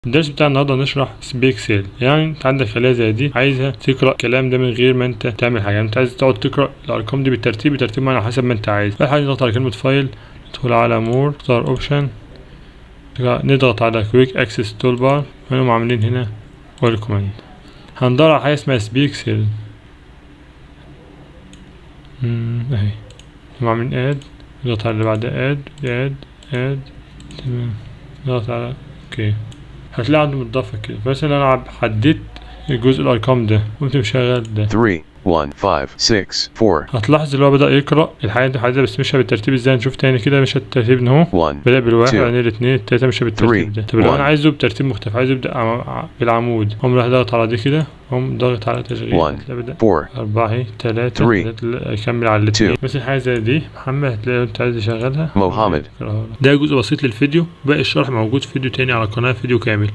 الدرس بتاع النهارده نشرح سبيك سيل. يعني انت عندك خلية زي دي عايزها تقرا الكلام ده من غير ما انت تعمل حاجه، يعني انت عايز تقعد تقرا الارقام دي بترتيب معين على حسب ما انت عايز. اول حاجه نضغط على كلمه فايل، ندخل على مور، نختار اوبشن، نضغط على كويك اكسس تول بار، هم عاملين هنا ويلكم. هندور على حاجه اسمها سبيك سيل اهي، هم عاملين اد، نضغط على اللي بعدها اد تمام، نضغط على اوكي. هتلاقي عنده متضافة كده. مثلا انا حددت الجزء الارقام ده قمت مشغل ده 3 1 5 6 4. هتلاحظ اللي هو بدأ يقرأ الحاجات بس مشى بالترتيب. ازاي نشوف تاني كده؟ مشى بالترتيب ان هو 1 بدأ بالواحد، 2 بعدين الاثنين، التلاتة مشى بالترتيب ده. طب لو انا عايزه بترتيب مختلف، عايزه يبدأ بالعمود، قوم راح ضغط على دي كده، قوم ضغط على تشغيل 1 بدأ 4 4 اهي 3 يكمل على الاثنين. مثل حاجة زي دي محمد، هتلاقي انت عايز تشغلها محمد. ده جزء بسيط للفيديو، باقي الشرح موجود في فيديو تاني على القناة، فيديو كامل.